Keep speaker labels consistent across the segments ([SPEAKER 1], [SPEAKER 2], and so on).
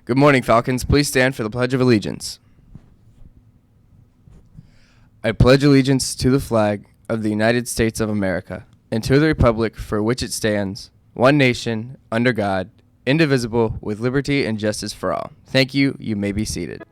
[SPEAKER 1] Good morning, Falcons. Please stand for the Pledge of Allegiance. I pledge allegiance to the flag of the United States of America and to the republic for which it stands, one nation, under God, indivisible, with liberty and justice for all. Thank you. You may be seated.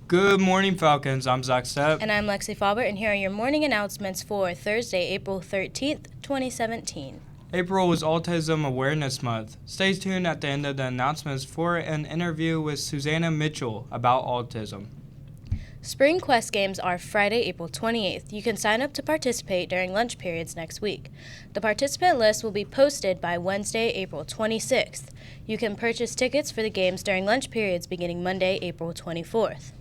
[SPEAKER 2] Good morning, Falcons. I'm Zach Stepp.
[SPEAKER 3] And I'm Lexi Faubert, and here are your morning announcements for Thursday, April 13th, 2017.
[SPEAKER 2] April is Autism Awareness Month. Stay tuned at the end of the announcements for an interview with Susanna Mitchell about autism.
[SPEAKER 3] Spring Quest games are Friday, April 28th. You can sign up to participate during lunch periods next week. The participant list will be posted by Wednesday, April 26th. You can purchase tickets for the games during lunch periods beginning Monday, April 24th.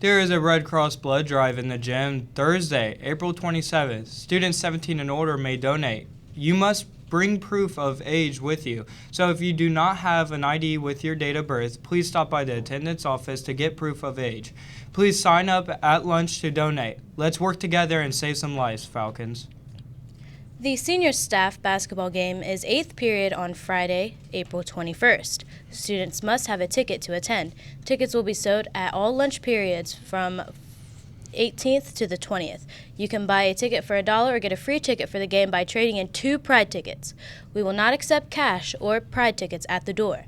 [SPEAKER 2] There is a Red Cross blood drive in the gym Thursday, April 27th. Students 17 and older may donate. You must bring proof of age with you. So if you do not have an ID with your date of birth, please stop by the attendance office to get proof of age. Please sign up at lunch to donate. Let's work together and save some lives, Falcons.
[SPEAKER 3] The senior staff basketball game is 8th period on Friday, April 21st. Students must have a ticket to attend. Tickets will be sold at all lunch periods from 18th to the 20th. You can buy a ticket for $1 or get a free ticket for the game by trading in 2 Pride tickets. We will not accept cash or Pride tickets at the door.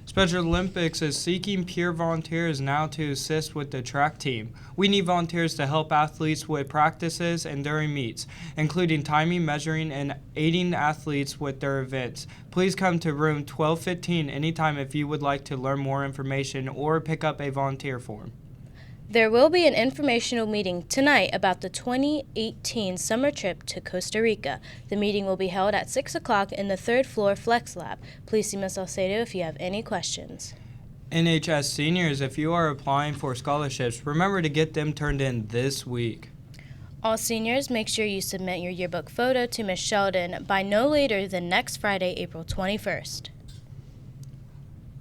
[SPEAKER 2] Special Olympics is seeking peer volunteers now to assist with the track team. We need volunteers to help athletes with practices and during meets, including timing, measuring, and aiding athletes with their events. Please come to room 1215 anytime if you would like to learn more information or pick up a volunteer form.
[SPEAKER 3] There will be an informational meeting tonight about the 2018 summer trip to Costa Rica. The meeting will be held at 6 o'clock in the 3rd floor Flex Lab. Please see Ms. Alcedo if you have any questions.
[SPEAKER 2] NHS seniors, if you are applying for scholarships, remember to get them turned in this week.
[SPEAKER 3] All seniors, make sure you submit your yearbook photo to Ms. Sheldon by no later than next Friday, April 21st.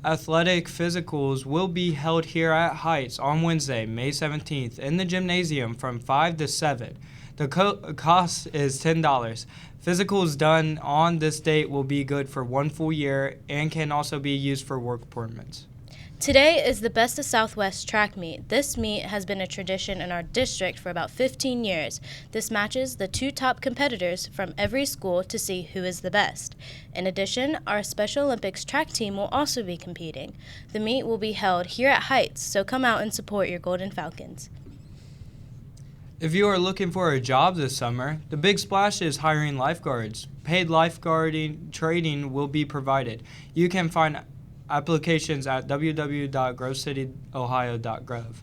[SPEAKER 2] Athletic physicals will be held here at Heights on Wednesday, May 17th in the gymnasium from 5 to 7. The cost is $10. Physicals done on this date will be good for 1 full year and can also be used for work permits.
[SPEAKER 3] Today is the Best of Southwest track meet. This meet has been a tradition in our district for about 15 years. This matches the 2 top competitors from every school to see who is the best. In addition, our Special Olympics track team will also be competing. The meet will be held here at Heights, so come out and support your Golden Falcons.
[SPEAKER 2] If you are looking for a job this summer, the Big Splash is hiring lifeguards. Paid lifeguarding training will be provided. You can find applications at www.grovecityohio.gov.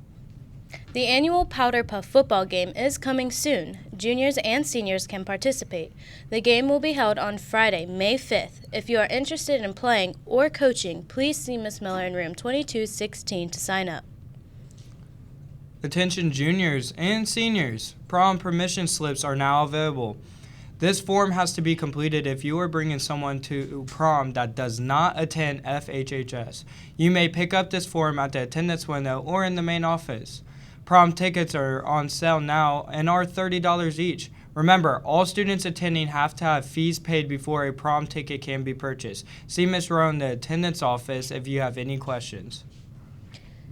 [SPEAKER 3] The annual Powder Puff football game is coming soon. Juniors and seniors can participate. The game will be held on Friday, May 5th. If you are interested in playing or coaching, please see Ms. Miller in room 2216 to sign up.
[SPEAKER 2] Attention juniors and seniors, prom permission slips are now available. This form has to be completed if you are bringing someone to prom that does not attend FHHS. You may pick up this form at the attendance window or in the main office. Prom tickets are on sale now and are $30 each. Remember, all students attending have to have fees paid before a prom ticket can be purchased. See Ms. Rowe in the attendance office if you have any questions.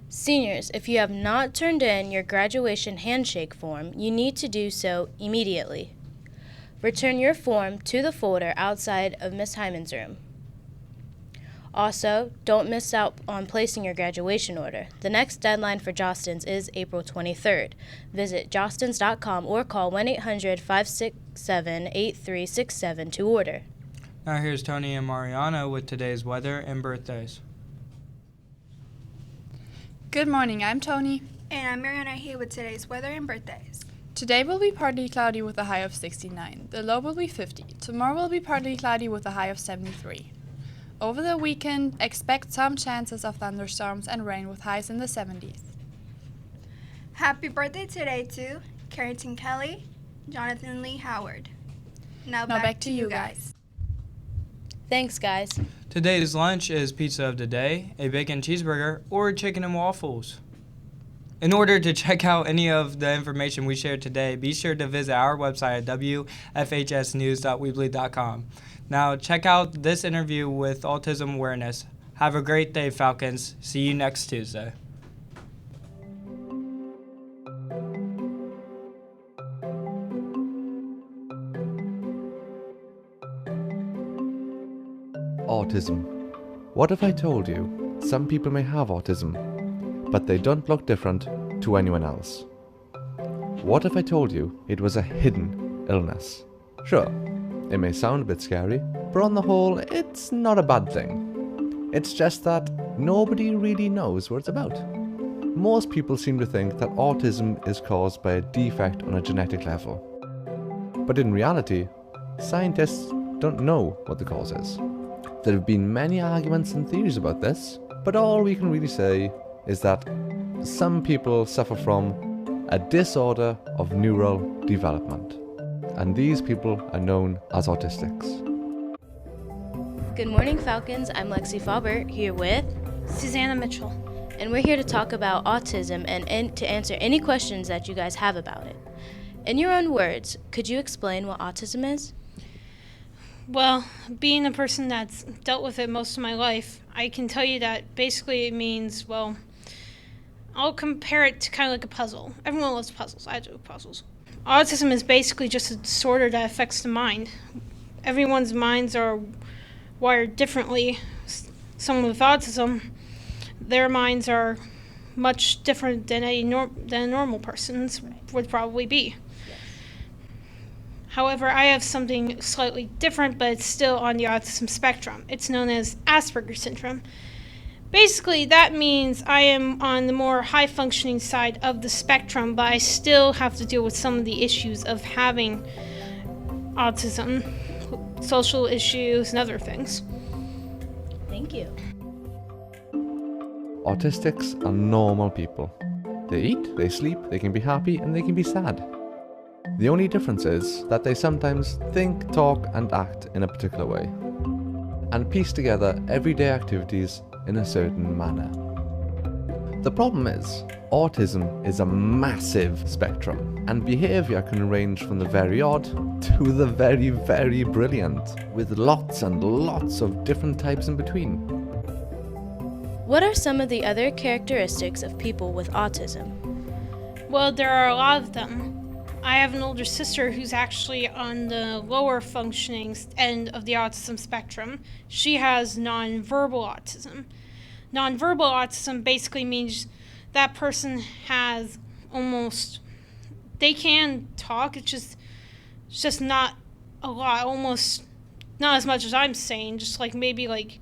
[SPEAKER 3] Seniors, if you have not turned in your graduation handshake form, you need to do so immediately. Return your form to the folder outside of Ms. Hyman's room. Also, don't miss out on placing your graduation order. The next deadline for Jostens is April 23rd. Visit jostens.com or call 1-800-567-8367 to order.
[SPEAKER 2] Now here's Tony and Mariana with today's weather and birthdays.
[SPEAKER 4] Good morning, I'm Tony.
[SPEAKER 5] And I'm Mariana here with today's weather and birthdays.
[SPEAKER 4] Today will be partly cloudy with a high of 69. The low will be 50. Tomorrow will be partly cloudy with a high of 73. Over the weekend, expect some chances of thunderstorms and rain with highs in the 70s.
[SPEAKER 5] Happy birthday today to Carrington Kelly, Jonathan Lee Howard. Now
[SPEAKER 4] back to you guys.
[SPEAKER 3] Thanks, guys.
[SPEAKER 2] Today's lunch is pizza of the day, a bacon cheeseburger, or chicken and waffles. In order to check out any of the information we shared today, be sure to visit our website at wfhsnews.weebly.com. Now, check out this interview with Autism Awareness. Have a great day, Falcons. See you next Tuesday.
[SPEAKER 6] Autism. What if I told you some people may have autism, but they don't look different to anyone else? What if I told you it was a hidden illness? Sure, it may sound a bit scary, but on the whole, it's not a bad thing. It's just that nobody really knows what it's about. Most people seem to think that autism is caused by a defect on a genetic level. But in reality, scientists don't know what the cause is. There have been many arguments and theories about this, but all we can really say is that some people suffer from a disorder of neural development, and these people are known as autistics.
[SPEAKER 3] Good morning, Falcons. I'm Lexi Faubert here with
[SPEAKER 7] Susanna Mitchell.
[SPEAKER 3] and we're here to talk about autism and to answer any questions that you guys have about it. In your own words, could you explain what autism is?
[SPEAKER 7] Well, being a person that's dealt with it most of my life, I can tell you that basically it means, well, I'll compare it to kind of like a puzzle. Everyone loves puzzles. I do puzzles. Autism is basically just a disorder that affects the mind. Everyone's minds are wired differently. Someone with autism, their minds are much different than a normal person's would probably be. However, I have something slightly different, but it's still on the autism spectrum. It's known as Asperger's syndrome. Basically, that means I am on the more high-functioning side of the spectrum, but I still have to deal with some of the issues of having autism, social issues, and other things.
[SPEAKER 3] Thank you.
[SPEAKER 6] Autistics are normal people. They eat, they sleep, they can be happy, and they can be sad. The only difference is that they sometimes think, talk, and act in a particular way, and piece together everyday activities in a certain manner. The problem is, autism is a massive spectrum, and behaviour can range from the very odd to the very, very brilliant, with lots and lots of different types in between.
[SPEAKER 3] What are some of the other characteristics of people with autism?
[SPEAKER 7] Well, there are a lot of them. I have an older sister who's actually on the lower functioning end of the autism spectrum. She has nonverbal autism. Nonverbal autism basically means that person has almost, they can talk, it's just not a lot, almost not as much as I'm saying, just like maybe like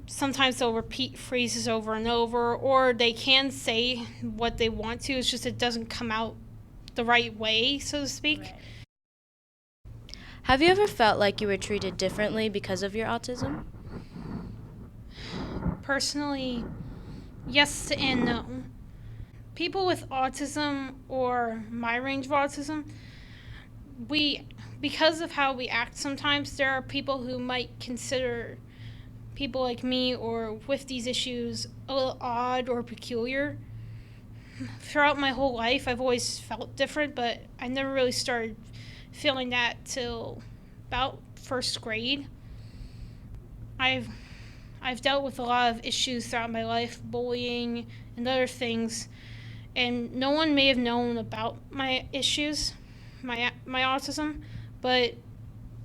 [SPEAKER 7] sometimes they'll repeat phrases over and over, or they can say what they want to, it's just it doesn't come out the right way, so to speak.
[SPEAKER 3] Right. Have you ever felt like you were treated differently because of your autism?
[SPEAKER 7] Personally, yes and no. People with autism or my range of autism, because of how we act sometimes, there are people who might consider people like me or with these issues a little odd or peculiar. Throughout my whole life, I've always felt different, but I never really started feeling that till about first grade. I've dealt with a lot of issues throughout my life, bullying and other things, and no one may have known about my issues, my autism, but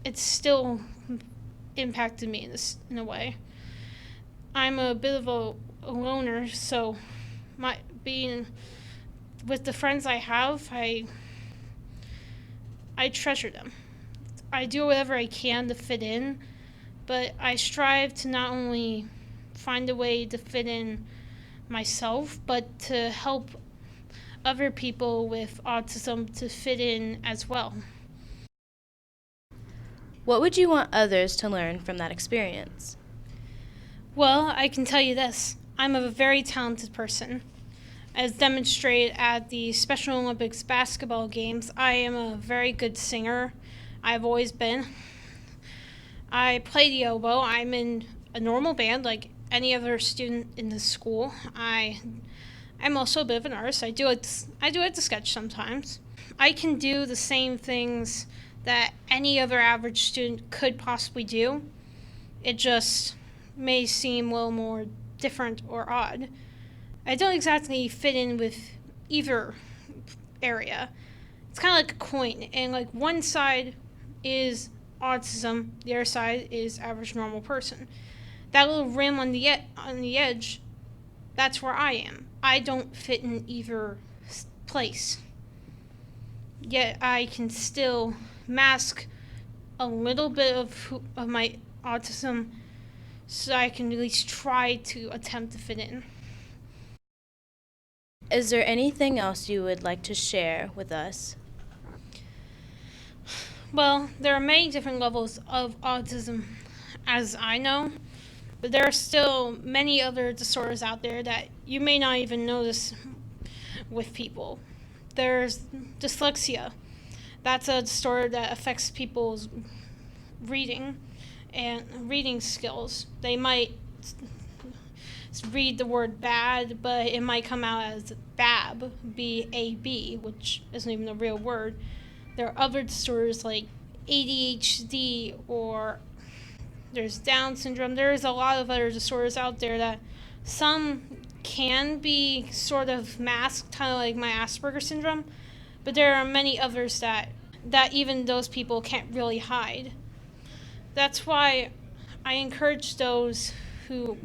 [SPEAKER 7] it's still impacted me in a way. I'm a bit of a loner, so being with the friends I have, I treasure them. I do whatever I can to fit in, but I strive to not only find a way to fit in myself, but to help other people with autism to fit in as well.
[SPEAKER 3] What would you want others to learn from that experience?
[SPEAKER 7] Well, I can tell you this. I'm a very talented person. As demonstrated at the Special Olympics basketball games, I am a very good singer. I've always been. I play the oboe. I'm in a normal band like any other student in the school. I'm also a bit of an artist. I do like to sketch sometimes. I can do the same things that any other average student could possibly do. It just may seem a little more different or odd. I don't exactly fit in with either area. It's kind of like a coin, and like one side is autism, the other side is average normal person. That little rim on the edge, that's where I am. I don't fit in either place. Yet I can still mask a little bit of my autism so I can at least try to attempt to fit in.
[SPEAKER 3] Is there anything else you would like to share with us?
[SPEAKER 7] Well, there are many different levels of autism as I know, but there are still many other disorders out there that you may not even notice with people. There's dyslexia. That's a disorder that affects people's reading and reading skills. They might read the word bad, but it might come out as BAB, B-A-B, which isn't even a real word. There are other disorders like ADHD, or there's Down syndrome. There's a lot of other disorders out there that some can be sort of masked, kind of like my Asperger's syndrome, but there are many others that even those people can't really hide. That's why I encourage those who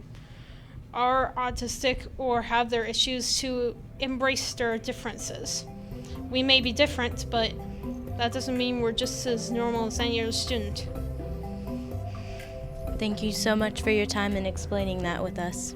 [SPEAKER 7] are autistic or have their issues to embrace their differences. We may be different, but that doesn't mean we're just as normal as any other student.
[SPEAKER 3] Thank you so much for your time and explaining that with us.